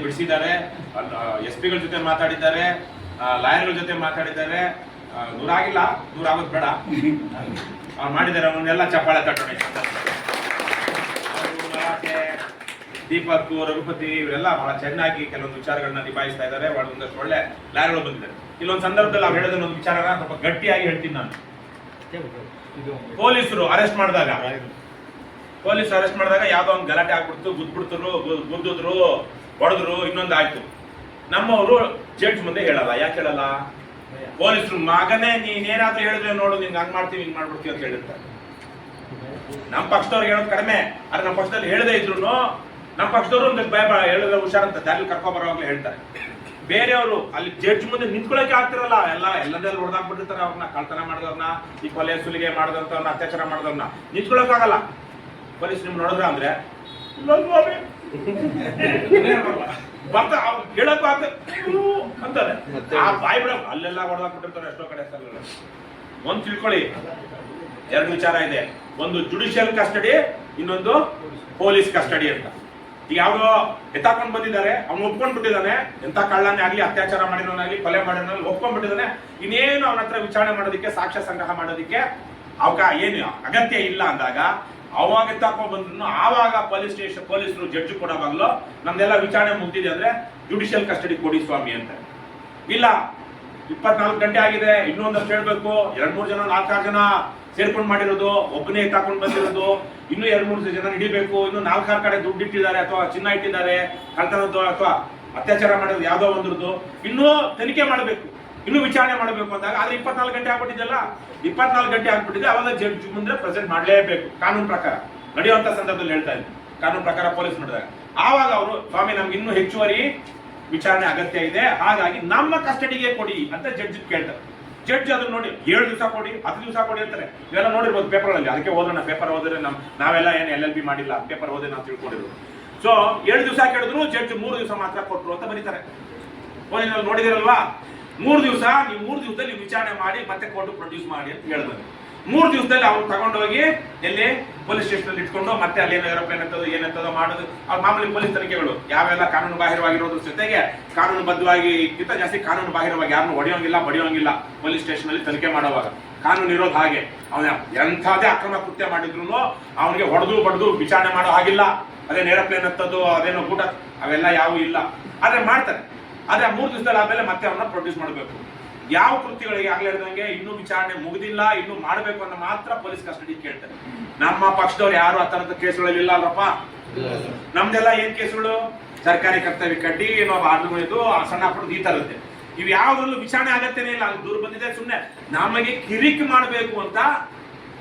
ಬಿಡಿಸಿದ್ದಾರೆ, SP ಗಳ ಜೊತೆ ಮಾತಾಡಿದ್ದಾರೆ, ಲಾಯರ್ಗಳ ಜೊತೆ ಮಾತಾಡಿದ್ದಾರೆ. 100 ಆಗಿಲ್ಲ, 100 ಆಗೋದು ಬೇಡ, ಅವ್ರು ಮಾಡಿದ್ದಾರೆ. ಅವನ್ನೆಲ್ಲ ಚಪ್ಪಾಳೆ ತಟ್ಟೋಣ. ದೀಪಕ್, ರಘುಪತಿ ಇವರೆಲ್ಲ ಬಹಳ ಚೆನ್ನಾಗಿ ಕೆಲವೊಂದು ವಿಚಾರಗಳನ್ನ ನಿಭಾಯಿಸ್ತಾ ಇದ್ದಾರೆ. ಒಂದಷ್ಟು ಒಳ್ಳೆ ಲಾಯರ್ಗಳು ಬಂದಿದ್ದಾರೆ. ಇಲ್ಲೊಂದು ಸಂದರ್ಭದಲ್ಲಿ ಅವ್ರು ಹೇಳಿದ ಒಂದು ವಿಚಾರನ ಸ್ವಲ್ಪ ಗಟ್ಟಿಯಾಗಿ ಹೇಳ್ತೀನಿ ನಾನು. ಪೊಲೀಸರು ಅರೆಸ್ಟ್ ಮಾಡಿದಾಗ ಯಾವ್ದೋ ಒಂದು ಗಲಾಟೆ ಆಗ್ಬಿಡ್ತು, ಗುದ್ದಿದ್ರು, ಹೊಡೆದ್ರು, ಇನ್ನೊಂದು ಆಯ್ತು. ನಮ್ಮವರು ಜಡ್ಜ್ ಮುಂದೆ ಹೇಳಲ್ಲ. ಯಾಕೆ ಹೇಳಲ್ಲ? ಪೊಲೀಸರು ಮಗನೇ ನೀನೇನಾದ್ರೂ ಹೇಳಿದ್ರೆ ನೋಡು, ನಿಂಗೆ ಹಂಗ್ ಮಾಡ್ತೀವಿ, ಹಿಂಗ್ ಮಾಡ್ಬಿಡ್ತೀವಿ ಅಂತ ಹೇಳಿರ್ತಾರೆ. ನಮ್ಮ ಪಕ್ಷದವ್ರಿಗೆ ಹೇಳೋದು ಕಡಿಮೆ, ಆದ್ರೆ ನಮ್ಮ ಪಕ್ಷದಲ್ಲಿ ಹೇಳದೇ ಇದ್ರು ನಮ್ಮ ಪಕ್ಷದವರು ಒಂದು ಭಯ ಹೇಳಿದ್ರೆ ಹುಷಾರಂತ ದಾರಿ ಕರ್ಕೊಂಬರೋವಾಗ್ಲೇ ಹೇಳ್ತಾರೆ. ಬೇರೆಯವರು ಅಲ್ಲಿ ಜಡ್ಜ್ ಮುಂದೆ ನಿಂತ್ಕೊಳ್ಳೋಕೆ ಆಗ್ತಿರಲ್ಲ, ಎಲ್ಲದೆಲ್ಲ ಹೊಡೆದಾಕ್ಬಿಟ್ಟಿರ್ತಾರೆ. ಅವ್ರನ್ನ ಕಳ್ತನ ಮಾಡಿದವ್ರನ್ನ, ಈ ಕೊಲೆ ಸುಲಿಗೆ ಮಾಡಿದಂಥವ್ರನ್ನ, ಅತ್ಯಾಚಾರ ಮಾಡಿದವ್ರನ್ನ ನಿಂತ್ಕೊಳ್ಳೋಕ್ಕಾಗಲ್ಲ. ಪೊಲೀಸ್ ನಿಮ್ ನೋಡಿದ್ರ ಅಂದ್ರೆ ಬರ್ತಾ ಹೇಳಕ್ಕೂ ಆಗ್ತದೆ ಅಂತಾರೆ. ಆ ಬಾಯಿ ಬಿಡ ಅಲ್ಲೆಲ್ಲ ಹೊಡೆದಾಕ್ಬಿಟ್ಟಿರ್ತಾರೆ ಎಷ್ಟೋ ಕಡೆ. ಒಂದ್ ತಿಳ್ಕೊಳ್ಳಿ, 2 ವಿಚಾರ ಇದೆ. ಒಂದು ಜುಡಿಷಿಯಲ್ ಕಸ್ಟಡಿ, ಇನ್ನೊಂದು ಪೊಲೀಸ್ ಕಸ್ಟಡಿ ಅಂತ. ಈಗ ಯಾವ್ದೋ ಎತ್ತಾಕೊಂಡು ಬಂದಿದ್ದಾರೆ, ಅವ್ನು ಒಪ್ಕೊಂಡ್ಬಿಟ್ಟಿದ್ದಾನೆ. ಎಂತ ಕಳ್ಳನೇ ಆಗ್ಲಿ, ಅತ್ಯಾಚಾರ ಮಾಡಿರೋನಾಗ್ಲಿ, ಕೊಲೆ ಮಾಡಿರೋನಾಗ್ಲಿ ಒಪ್ಕೊಂಡ್ಬಿಟ್ಟಿದ್ದಾನೆ. ಇನ್ನೇನು ಅವನ ಹತ್ರ ವಿಚಾರಣೆ ಮಾಡೋದಕ್ಕೆ, ಸಾಕ್ಷ್ಯ ಸಂಗ್ರಹ ಮಾಡೋದಕ್ಕೆ ಏನು ಅಗತ್ಯ ಇಲ್ಲ ಅಂದಾಗ ಅವಾಗ ಎತ್ತಾಕೊಂಡ್ ಬಂದ್ರು ಆವಾಗ ಪೊಲೀಸರು ಜಡ್ಜ್ ಕೊಡೋವಾಗ್ಲೂ ನಮ್ದೆಲ್ಲ ವಿಚಾರಣೆ ಮುಗ್ದಿದೆ ಅಂದ್ರೆ ಜುಡಿಷಿಯಲ್ ಕಸ್ಟಡಿ ಕೊಡಿ ಸ್ವಾಮಿ ಅಂತ. ಇಲ್ಲ 24 ಗಂಟೆ ಆಗಿದೆ, ಇನ್ನೊಂದಷ್ಟು ಹೇಳ್ಬೇಕು, 2-3 ಜನ 4-6 ಜನ ಸೇರ್ಕೊಂಡು ಮಾಡಿರೋದು, ಒಬ್ಬನೇ ಎತ್ತಾಕೊಂಡು ಬಂದಿರೋದು, ಇನ್ನೂ 2-3 ಜನ ಹಿಡಿಬೇಕು, ಇನ್ನು 4-6 ಕಡೆ ದುಡ್ಡು ಇಟ್ಟಿದ್ದಾರೆ, ಅಥವಾ ಚಿನ್ನ ಇಟ್ಟಿದ್ದಾರೆ, ಕಳ್ತನದ್ದು ಅಥವಾ ಅತ್ಯಾಚಾರ ಮಾಡೋದು ಯಾವ್ದೋ ಒಂದ್ರದ್ದು, ಇನ್ನೂ ತನಿಖೆ ಮಾಡಬೇಕು, ಇನ್ನೂ ವಿಚಾರಣೆ ಮಾಡಬೇಕು ಅಂದಾಗ ಆದ್ರೆ 24 ಗಂಟೆ ಆಗ್ಬಿಟ್ಟಿದೆಯಲ್ಲ, 24 ಗಂಟೆ ಆಗ್ಬಿಟ್ಟಿದೆ. ಅವಾಗ ಜಡ್ಜ್ ಮುಂದೆ ಪ್ರೆಸೆಂಟ್ ಮಾಡಲೇಬೇಕು ಕಾನೂನು ಪ್ರಕಾರ. ನಡೆಯುವಂತ ಸಂದರ್ಭದಲ್ಲಿ ಹೇಳ್ತಾ ಇದ್ದೀನಿ, ಕಾನೂನು ಪ್ರಕಾರ ಪೊಲೀಸ್ ನೋಡಿದಾಗ ಆವಾಗ ಅವರು ಸ್ವಾಮಿ ನಮ್ಗೆ ಇನ್ನೂ ಹೆಚ್ಚುವರಿ ವಿಚಾರಣೆ ಅಗತ್ಯ ಇದೆ, ಹಾಗಾಗಿ ನಮ್ಮ ಕಸ್ಟಡಿಗೆ ಕೊಡಿ ಅಂತ ಜಡ್ಜ್ ಕೇಳ್ತಾರೆ. ಜಡ್ಜ್ ಅದನ್ನ ನೋಡಿ 7 ದಿವಸ ಕೊಡಿ, 10 ದಿವಸ ಕೊಡಿ ಅಂತಾರೆ. ಇವೆಲ್ಲ ನೋಡಿರ್ಬೋದು ಪೇಪರ್ಗಳಲ್ಲಿ. ಅದಕ್ಕೆ ಹೋದ್ರೆ ಪೇಪರ್ ಓದಿದ್ರೆ ನಾವೆಲ್ಲ ಏನು LLB ಮಾಡಿಲ್ಲ, ಪೇಪರ್ ಓದಿ ನಾವು ತಿಳ್ಕೊಂಡಿರೋದು. ಸೊ 7 ದಿವಸ ಕೇಳಿದ್ರು ಜಡ್ಜ್ 3 ದಿವಸ ಮಾತ್ರ ಕೊಟ್ಟರು ಅಂತ ಬರೀತಾರೆ. ಪೊಲೀಸಲ್ಲಿ ನೋಡಿದಿರಲ್ವಾ, 3 ದಿವಸ, ನೀವು 3 ದಿವಸದಲ್ಲಿ ವಿಚಾರಣೆ ಮಾಡಿ ಮತ್ತೆ ಕೋರ್ಟ್ ಪ್ರೊಡ್ಯೂಸ್ ಮಾಡಿ ಅಂತ ಹೇಳಿದ್ರು. 3 ದಿವಸದಲ್ಲಿ ಅವ್ರು ತಗೊಂಡೋಗಿ ಎಲ್ಲಿ ಪೊಲೀಸ್ ಸ್ಟೇಷನ್ ಅಲ್ಲಿ ಇಟ್ಕೊಂಡು ಮತ್ತೆ ಅಲ್ಲಿ ಏರೋಪ್ಲೇನ್ ಏನಂತದೋ ಮಾಡೋದು. ಅವ್ರ ಮಾಮೂಲಿ ಪೊಲೀಸ್ ತನಿಖೆಗಳು ಯಾವೆಲ್ಲ ಕಾನೂನು ಬಾಹಿರವಾಗಿರೋದ್ರ ಜೊತೆಗೆ ಕಾನೂನು ಬದ್ಧವಾಗಿ ಕಿಂತ ಜಾಸ್ತಿ ಕಾನೂನು ಬಾಹಿರವಾಗಿ ಯಾರನ್ನು ಹೊಡೆಯೋಂಗಿಲ್ಲ ಬಡಿಯೋಂಗಿಲ್ಲ. ಪೊಲೀಸ್ ಸ್ಟೇಷನ್ ಅಲ್ಲಿ ತನಿಖೆ ಮಾಡುವಾಗ ಕಾನೂನು ಇರೋದು ಹಾಗೆ. ಅವನ ಎಂಥದೇ ಅಕ್ರಮ ಕೃತ್ಯ ಮಾಡಿದ್ರು ಅವನಿಗೆ ಬಡ್ದು ವಿಚಾರಣೆ ಮಾಡೋ ಹಾಗಿಲ್ಲ. ಅದೇನು ಏರೋಪ್ಲೇನ್ ಹತ್ತದು, ಅದೇನೋ ಊಟ, ಅವೆಲ್ಲ ಯಾವೂ ಇಲ್ಲ. ಆದ್ರೆ ಮಾಡ್ತಾರೆ. ಆದ್ರೆ 3 ದಿವಸದಲ್ಲಿ ಆದ್ಮೇಲೆ ಮತ್ತೆ ಅವನ್ನ ಪ್ರೊಡ್ಯೂಸ್ ಮಾಡಬೇಕು. ಯಾವ ಕೃತ್ಯಗಳಿಗೆ ಆಗ್ಲೇ ಹೇಳಿದಂಗೆ ಇನ್ನೂ ವಿಚಾರಣೆ ಮುಗಿದಿಲ್ಲ, ಇನ್ನೂ ಮಾಡಬೇಕು ಅಂತ ಮಾತ್ರ ಪೊಲೀಸ್ ಕಸ್ಟಡಿ ಕೇಳ್ತಾರೆ. ನಮ್ಮ ಪಕ್ಷದವ್ರು ಯಾರು ಆ ತರದ ಕೇಸುಗಳಲ್ಲಿ ಇಲ್ಲ ಅಲ್ರಪ್ಪ. ನಮ್ದೆಲ್ಲ ಏನ್ ಕೇಸುಗಳು? ಸರ್ಕಾರಿ ಕರ್ತವ್ಯ ಕಡ್ಡಿ, ಏನೋ ಇದು ಸಣ್ಣ ಪುಟ್ಟ ಈ ತರದ್ದೆ. ಇವ್ ಯಾವ್ದ್ರಲ್ಲೂ ವಿಚಾರಣೆ ಆಗತ್ತೇನೆ ಇಲ್ಲ. ಅಲ್ಲಿ ದೂರ ಬಂದಿದೆ, ಸುಮ್ನೆ ನಮಗೆ ಕಿರಿಕ್ ಮಾಡಬೇಕು ಅಂತ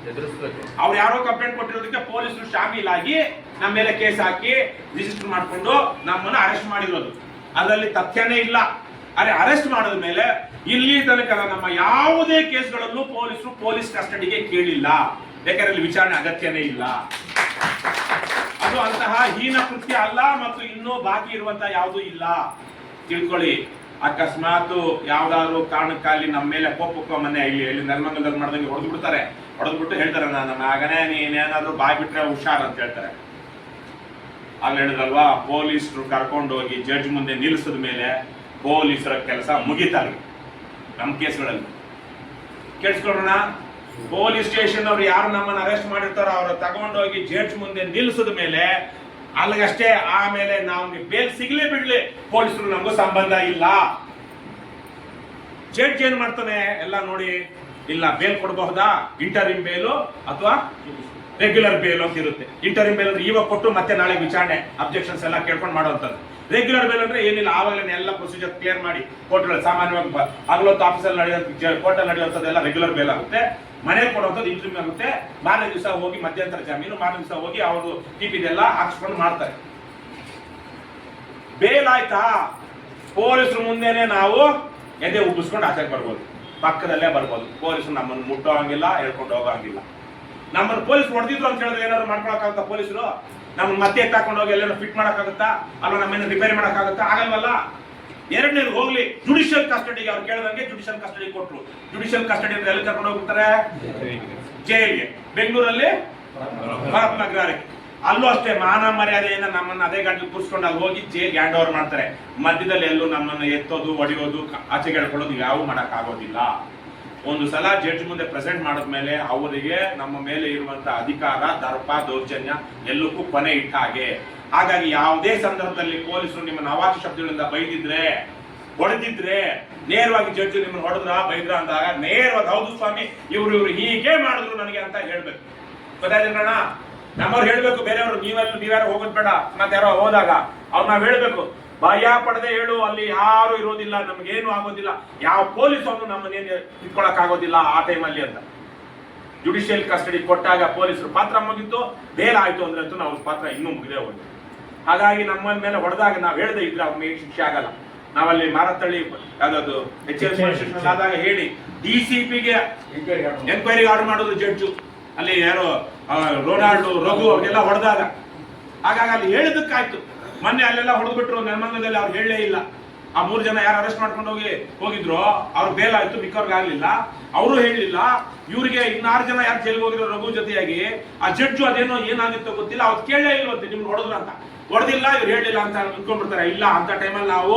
ಅವ್ರು ಯಾರೋ ಕಂಪ್ಲೇಂಟ್ ಕೊಟ್ಟಿರೋದಕ್ಕೆ ಪೊಲೀಸರು ಶಾಮೀಲಾಗಿ ನಮ್ಮ ಮೇಲೆ ಕೇಸ್ ಹಾಕಿ ರಿಜಿಸ್ಟರ್ ಮಾಡ್ಕೊಂಡು ನಮ್ಮನ್ನ ಅರೆಸ್ಟ್ ಮಾಡಿರೋದು. ಅದರಲ್ಲಿ ತಥ್ಯನೇ ಇಲ್ಲ. ಅರೆ ಅರೆಸ್ಟ್ ಮಾಡಿದ ಮೇಲೆ ಇಲ್ಲಿ ತನಕ ನಮ್ಮ ಯಾವುದೇ ಕೇಸ್ಗಳಲ್ಲೂ ಪೊಲೀಸರು ಪೊಲೀಸ್ ಕಸ್ಟಡಿಗೆ ಕೇಳಿಲ್ಲ. ಯಾಕಂದ್ರೆ ಅಲ್ಲಿ ವಿಚಾರಣೆ ಅಗತ್ಯನೇ ಇಲ್ಲ. ಅದು ಅಂತಹ ಹೀನ ಕೃತ್ಯ ಅಲ್ಲ ಮತ್ತು ಇನ್ನೂ ಬಾಕಿ ಇರುವಂತಹ ಯಾವುದೂ ಇಲ್ಲ ತಿಳ್ಕೊಳ್ಳಿ. ಅಕಸ್ಮಾತ್ ಯಾವ್ದಾದ್ರು ಕಾರಣಕ್ಕಾಗಿ ನಮ್ಮ ಮೇಲೆ ಕೋಪಕ್ಕೋ ಮನೆ ಇಲ್ಲಿ ನೆಲಮಂಗಲದಲ್ಲಿ ಮಾಡ್ದಂಗೆ ಹೊಡೆದ್ಬಿಟ್ಟು ಹೇಳ್ತಾರೆ, ನನ್ನ ಮಗನೇ ನೀನೇನಾದ್ರೂ ಬಾಯ್ ಬಿಟ್ರೆ ಹುಷಾರ್ ಅಂತ ಹೇಳ್ತಾರೆ. ಅಲ್ಲಿ ಹೇಳಿದ್ರಲ್ವಾ, ಪೊಲೀಸರು ಕರ್ಕೊಂಡು ಹೋಗಿ ಜಡ್ಜ್ ಮುಂದೆ ನಿಲ್ಲಿಸಿದ ಮೇಲೆ ಪೊಲೀಸರ ಕೆಲಸ ಮುಗಿತಾರೆ. ನಮ್ಮ ಕೇಸ್ಗಳಲ್ಲಿ ಕೇಳಿಸ್ಕೊಳ್ಳೋಣ. ಪೊಲೀಸ್ ಸ್ಟೇಷನ್ ಅವ್ರು ಯಾರು ನಮ್ಮನ್ನು ಅರೆಸ್ಟ್ ಮಾಡಿರ್ತಾರೋ ಅವ್ರ ತಗೊಂಡೋಗಿ ಜಡ್ಜ್ ಮುಂದೆ ನಿಲ್ಲಿಸಿದ ಮೇಲೆ ಅಲ್ಲಿಗಷ್ಟೇ. ಆಮೇಲೆ ನಮ್ಗೆ ಬೇಲ್ ಸಿಗ್ಲಿ ಬಿಡ್ಲಿ, ಪೊಲೀಸರು ನಮಗೂ ಸಂಬಂಧ ಇಲ್ಲ. ಜಡ್ಜ್ ಏನ್ ಮಾಡ್ತಾನೆ ಎಲ್ಲ ನೋಡಿ, ಇಲ್ಲ ಬೇಲ್ ಕೊಡಬಹುದಾ, ಇಂಟರಿಮ್ ಬೇಲು ಅಥವಾ ರೆಗ್ಯುಲರ್ ಬೇಲ್ ಅಂತ ಇರುತ್ತೆ. ಇಂಟರಿಮ್ ಬೇಲ್ ಅಂದ್ರೆ ಇವಾಗ ಕೊಟ್ಟು ಮತ್ತೆ ನಾಳೆ ವಿಚಾರಣೆ ಅಬ್ಜೆಕ್ಷನ್ಸ್ ಎಲ್ಲ ಕೇಳ್ಕೊಂಡು ಮಾಡುವಂಥದ್ದು. ರೆಗ್ಯುಲರ್ ಬೇಲ್ ಅಂದ್ರೆ ಏನಿಲ್ಲ, ಆವಾಗಲೇ ಎಲ್ಲ ಪ್ರೊಸೀಜರ್ ಕ್ಲಿಯರ್ ಮಾಡಿ ಕೋರ್ಟ್ಗಳಲ್ಲಿ ಸಾಮಾನ್ಯವಾಗಿ ಹಗಲೊತ್ತು ಆಫೀಸಲ್ಲಿ ನಡೆಯುವಂಥ ಕೋರ್ಟಲ್ಲಿ ನಡೆಯುವಂಥದ್ದೆಲ್ಲ ರೆಗ್ಯುಲರ್ ಬೇಲ್ ಆಗುತ್ತೆ. ಮನೇಲಿ ಕೊಡುವಂಥದ್ದು ಇಂಟರಿಮ್ ಆಗುತ್ತೆ. ಮಾರನೇ ದಿವಸ ಹೋಗಿ ಮಧ್ಯಂತರ ಜಾಮೀನು, ಮಾರನೇ ದಿವಸ ಹೋಗಿ ಅವರು ಟಿಪಿದೆಲ್ಲ ಹಾಕ್ಸ್ಕೊಂಡು ಮಾಡ್ತಾರೆ. ಬೇಲ್ ಆಯ್ತಾ, ಪೊಲೀಸರು ಮುಂದೆನೆ ನಾವು ಎದೆ ಉಬ್ಬಿಸ್ಕೊಂಡು ಆಚೆಗೆ ಬರ್ಬೋದು, ಪಕ್ಕದಲ್ಲೇ ಬರ್ಬೋದು. ಪೊಲೀಸರು ನಮ್ಮನ್ನು ಮುಟ್ಟೋ ಹಂಗಿಲ್ಲ, ಹೇಳ್ಕೊಂಡು ಹೋಗೋ ಹಂಗಿಲ್ಲ. ನಮ್ಮನ್ನು ಪೊಲೀಸ್ ಹೊಡೆದಿದ್ರು ಅಂತ ಹೇಳಿದ್ರೆ ಏನಾದ್ರು ಮಾಡ್ಕೊಳಕ್ಕಾಗುತ್ತಾ? ಪೊಲೀಸರು ನಮ್ಮನ್ನು ಮತ್ತೆ ಎತ್ತಾಕೊಂಡು ಹೋಗಿ ಎಲ್ಲೇನೋ ಫಿಟ್ ಮಾಡಕ್ಕಾಗುತ್ತಾ? ಅಲ್ವಾ ನಮ್ಮನ್ನು ರಿಪೇರಿ ಮಾಡಕ್ಕಾಗುತ್ತಾ? ಆಗಲ್ವಲ್ಲ. ಎರಡನೇದು ಹೋಗ್ಲಿ ಜುಡಿಷಿಯಲ್ ಕಸ್ಟಡಿಗೆ ಅವ್ರು ಕೇಳಿದಂಗೆ ಜುಡಿಷಿಯಲ್ ಕಸ್ಟಡಿ ಕೊಟ್ರು. ಜುಡಿಷಿಯಲ್ ಕಸ್ಟಡಿ ಅಂದ್ರೆ ಎಲ್ಲಿ ಕರ್ಕೊಂಡು ಹೋಗ್ತಾರೆ? ಜೈಲಿಗೆ. ಬೆಂಗಳೂರಲ್ಲಿ ಮಹಾತ್ಮ ನಗರಕ್ಕೆ. ಅಲ್ಲೂ ಅಷ್ಟೇ ಮಾನ ಮರ್ಯಾದೆಯಿಂದ ನಮ್ಮನ್ನ ಅದೇ ಗಂಟಲು ಕೂರಿಸ್ಕೊಂಡು ಅಲ್ಲಿ ಹೋಗಿ ಜೈಲ್ ಹ್ಯಾಂಡ್ ಓವರ್ ಮಾಡ್ತಾರೆ. ಮಧ್ಯದಲ್ಲಿ ಎಲ್ಲೂ ನಮ್ಮನ್ನು ಎತ್ತೋದು ಹೊಡಿಯೋದು ಆಚೆಗೆ ಹೇಳ್ಕೊಳ್ಳೋದು ಯಾವ ಮಾಡಕ್ ಆಗೋದಿಲ್ಲ. ಒಂದು ಸಲ ಜಡ್ಜ್ ಮುಂದೆ ಪ್ರೆಸೆಂಟ್ ಮಾಡಿದ್ಮೇಲೆ ಅವರಿಗೆ ನಮ್ಮ ಮೇಲೆ ಇರುವಂತ ಅಧಿಕಾರ, ದರ್ಪ, ದೌರ್ಜನ್ಯ ಎಲ್ಲಕ್ಕೂ ಕೊನೆ ಇಟ್ಟ ಹಾಗೆ. ಹಾಗಾಗಿ ಯಾವುದೇ ಸಂದರ್ಭದಲ್ಲಿ ಪೊಲೀಸರು ನಿಮ್ಮನ್ನ ಅವಾಚ್ಯ ಶಬ್ದಗಳಿಂದ ಬೈದಿದ್ರೆ, ಹೊಡೆದಿದ್ರೆ, ನೇರವಾಗಿ ಜಡ್ಜ್ ನಿಮ್ಮನ್ನ ಹೊಡೆದ್ರ ಬೈದ್ರ ಅಂದಾಗ ನೇರವಾಗಿ ಹೌದು ಸ್ವಾಮಿ ಇವ್ರು ಹೀಗೆ ಮಾಡಿದ್ರು ನನಗೆ ಅಂತ ಹೇಳ್ಬೇಕು. ಗೊತ್ತಾಯ್ತಣ್ಣ? ನಮ್ಮವ್ರು ಹೇಳ್ಬೇಕು, ಬೇರೆಯವರು ನೀವ್ಯಾರು ಹೋಗೋದ್ ಬೇಡ. ಮತ್ತೆ ಯಾರೋ ಹೋದಾಗ ಅವ್ರು ನಾವ್ ಹೇಳ್ಬೇಕು, ಭಯ ಪಡದೆ ಹೇಳು, ಅಲ್ಲಿ ಯಾರು ಇರೋದಿಲ್ಲ, ನಮ್ಗೇನು ಆಗೋದಿಲ್ಲ, ಯಾವ ಪೊಲೀಸನ್ನು ನಮ್ಮನ್ನೇನು ಇಟ್ಕೊಳಕ್ ಆಗೋದಿಲ್ಲ ಆ ಟೈಮಲ್ಲಿ ಅಂತ. ಜುಡಿಷಿಯಲ್ ಕಸ್ಟಡಿ ಕೊಟ್ಟಾಗ ಪೊಲೀಸರು ಪಾತ್ರ ಮುಗಿತು, ಬೇಲ್ ಆಯ್ತು ಅಂದ್ರೆ ಅಂತೂ ನಾವು ಪಾತ್ರ ಇನ್ನೂ ಮುಗಿದೇ ಹೋಯ್ತು. ಹಾಗಾಗಿ ನಮ್ಮ ಮೇಲೆ ಹೊಡೆದಾಗ ನಾವ್ ಹೇಳ್ದೆ ಇದ್ರೆ ಅವ್ರ ಮೇಲೆ ಶಿಕ್ಷೆ ಆಗಲ್ಲ. ನಾವಲ್ಲಿ ಮಾರತ್ತಳ್ಳಿ ಯಾವ್ದು ಆದಾಗ ಹೇಳಿ DCPಗೆ ಎನ್ಕ್ವೈರಿ ಆರ್ಡರ್ ಮಾಡೋದು ಜಡ್ಜು. ಅಲ್ಲಿ ಯಾರು ರೊನಾಲ್ಡು, ರಘು ಅವ್ರಿಗೆಲ್ಲ ಹೊಡೆದಾಗ, ಹಾಗಾಗಿ ಅಲ್ಲಿ ಹೇಳಿದಕ್ಕಾಯ್ತು. ಮೊನ್ನೆ ಅಲ್ಲೆಲ್ಲ ಹೊಡೆದ್ಬಿಟ್ರು ನೆಲಮಂಗಲದಲ್ಲಿ, ಅವ್ರು ಹೇಳಲೇ ಇಲ್ಲ. ಆ 3 ಜನ ಯಾರು ಅರೆಸ್ಟ್ ಮಾಡ್ಕೊಂಡು ಹೋಗಿದ್ರು, ಅವ್ರು ಬೇಲ್ ಆಯ್ತು, ಮಿಕ್ಕವ್ರಿಗೆ ಆಗ್ಲಿಲ್ಲ, ಅವರು ಹೇಳಲಿಲ್ಲ. ಇವ್ರಿಗೆ 6 ಜನ ಯಾರು ಜೈಲ್ಗೆ ಹೋಗಿದ್ರು ರಘು ಜೊತೆಯಾಗಿ, ಆ ಜಡ್ಜು ಅದೇನೋ ಏನಾಗಿತ್ತೋ ಗೊತ್ತಿಲ್ಲ, ಅವ್ರು ಕೇಳಲೇ ಇಲ್ವಂತೆ ನಿಮ್ಗೆ ಹೊಡೆದ್ರು ಅಂತ. ಹೊಡೆದಿಲ್ಲ, ಇವ್ರು ಹೇಳಿಲ್ಲ ಅಂತ ಅನ್ಕೊಂಡ್ಬಿಡ್ತಾರೆ. ಇಲ್ಲ, ಅಂತ ಟೈಮಲ್ಲಿ ನಾವು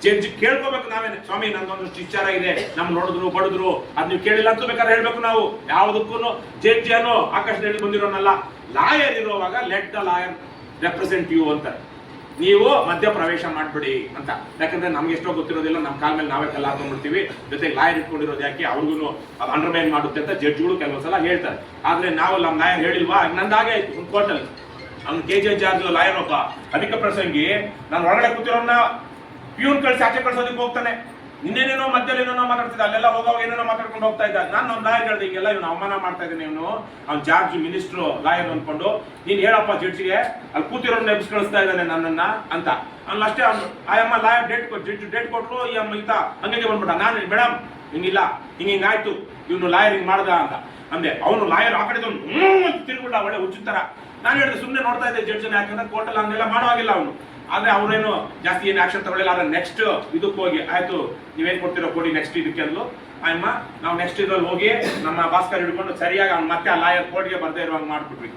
ಜಡ್ಜ್ ಕೇಳ್ಕೋಬೇಕು ನಾವೇನೆ, ಸ್ವಾಮಿ ನಂದೊಂದಷ್ಟು ವಿಚಾರ ಇದೆ, ನಮ್ ನೋಡಿದ್ರು ಬಡಿದ್ರು, ಅದ್ ನೀವು ಕೇಳಿಲ್ಲ ಅಂತ ಬೇಕಾದ್ರೆ ಹೇಳ್ಬೇಕು. ನಾವು ಯಾವುದಕ್ಕೂ ಜಡ್ಜ್ ಏನೋ ಆಕಾಶದಲ್ಲಿ ಬಂದಿರೋನಲ್ಲ. ಲಾಯರ್ ಇರುವಾಗ let the lawyer represent you ಅಂತ, ನೀವು ಮಧ್ಯ ಪ್ರವೇಶ ಮಾಡ್ಬಿಡಿ ಅಂತ. ಯಾಕಂದ್ರೆ ನಮ್ಗೆ ಎಷ್ಟೋ ಗೊತ್ತಿರೋದಿಲ್ಲ, ನಮ್ಮ ಕಾಲ ಮೇಲೆ ನಾವೇ ಕಲ್ಲ ಹಾಕೊಂಡ್ಬಿಡ್ತೀವಿ. ಜೊತೆಗೆ ಲಾಯರ್ ಇಟ್ಕೊಂಡಿರೋದು ಯಾಕೆ, ಅವ್ರಿಗೂ ಅಂಡರ್ಮೈನ್ ಮಾಡುತ್ತೆ ಅಂತ ಜಡ್ಜ್ಗಳು ಕೆಲವೊಂದ್ಸಲ ಹೇಳ್ತಾರೆ. ಆದ್ರೆ ನಾವು ನಮ್ಮ ಲಾಯರ್ ಹೇಳಿಲ್ವಾ, ನಂದಾಗೆ ಒಂದು ಕೋರ್ಟಲ್ಲಿ ಅವ್ನು KJ ಜಾರ್ಜ್ ಲಾಯರ್ ಒಬ್ಬ ಅಧಿಕ ಪ್ರಸಂಗಿ, ನಾನು ಹೊರಗಡೆ ಕೂತಿರೋನ್ನ ಪ್ಯೂನ್ ಕಳಿಸಿ ಆಚೆ ಕಳ್ಸೋದಕ್ಕೆ ಹೋಗ್ತಾನೆ. ಇನ್ನೇನೇನೋ ಮಧ್ಯದಲ್ಲಿ ಏನೇನೋ ಮಾತಾಡ್ತಿದ್ದ, ಅಲ್ಲೆಲ್ಲ ಹೋಗೋವಾಗ ಏನೇನೋ ಮಾತಾಡ್ಕೊಂಡು ಹೋಗ್ತಾ ಇದ್ದ. ನಾನು ನಮ್ಮ ಲಾಯರ್ ಹೇಳ್ದೆ, ಹಿಂಗೆಲ್ಲ ಇವನು ಅವಮಾನ ಮಾಡ್ತಾ ಇದ್ದಾನೆ, ಇವನು ಅವ್ನು ಜಾರ್ಜ್ ಮಿನಿಸ್ಟ್ರು ಲಾಯರ್ ಅನ್ಕೊಂಡು, ನೀನ್ ಹೇಳಪ್ಪ ಜಡ್ಜ್ಗೆ, ಅಲ್ಲಿ ಕೂತಿರೋನ್ನ ಎಬ್ಸ್ ಕಳಿಸ್ತಾ ಇದ್ದಾನೆ ನನ್ನನ್ನ ಅಂತ. ಅವ್ನು ಅಷ್ಟೇ ಆಯಮ್ಮ ಲಾಯರ್ ಡೇಟ್ ಕೊಟ್ರು, ಈ ಅಮ್ಮ ಈತ ಹಂಗೆ ಬಂದ್ಬಿಟ್ಟ. ನಾನು ಮೇಡಮ್ ಹಿಂಗಿಲ್ಲ, ಹಿಂಗಾಯ್ತು, ಇವನು ಲಾಯರ್ ಹಿಂಗ್ ಮಾಡ್ದ ಅಂತ ಅಂದೆ. ಅವನು ಲಾಯರ್ ಆ ಕಡೆ ತಿರ್ಬಿಟ್ಟ, ಒಳ್ಳೆ ಹುಚ್ಚುತ್ತರ. ನಾನು ಹೇಳಿದೆ ಸುಮ್ಮನೆ ನೋಡ್ತಾ ಇದ್ದೆ ಜಡ್ಜ್, ಯಾಕಂದ್ರೆ ಕೋರ್ಟಲ್ಲಿ ಹಂಗೆಲ್ಲ ಮಾಡೋವಾಗಿಲ್ಲ ಅವನು. ಆದ್ರೆ ಅವ್ರೇನು ಜಾಸ್ತಿ ಏನು ಆಕ್ಷನ್ ತಗೊಳ್ಳಿಲ್ಲ. ಆದ್ರೆ ನೆಕ್ಸ್ಟ್ ಇದಕ್ಕೆ ಹೋಗಿ ಆಯ್ತು, ನೀವೇನ್ ಕೊಡ್ತೀರೋ ಕೊಡಿ ನೆಕ್ಸ್ಟ್ ಇದಕ್ಕೆ ಅಂದ್ಲು. ಅಮ್ಮ ನಾವು ನೆಕ್ಸ್ಟ್ ಇದ್ರಲ್ಲಿ ಹೋಗಿ ನಮ್ಮ ಭಾಸ್ಕರ್ ಹಿಡ್ಕೊಂಡು ಸರಿಯಾಗಿ ಅವ್ನು ಮತ್ತೆ ಆ ಲಾಯರ್ ಕೋರ್ಟ್ಗೆ ಬರ್ದೇ ಇರುವಂಗೆ ಮಾಡ್ಬಿಟ್ವಿ.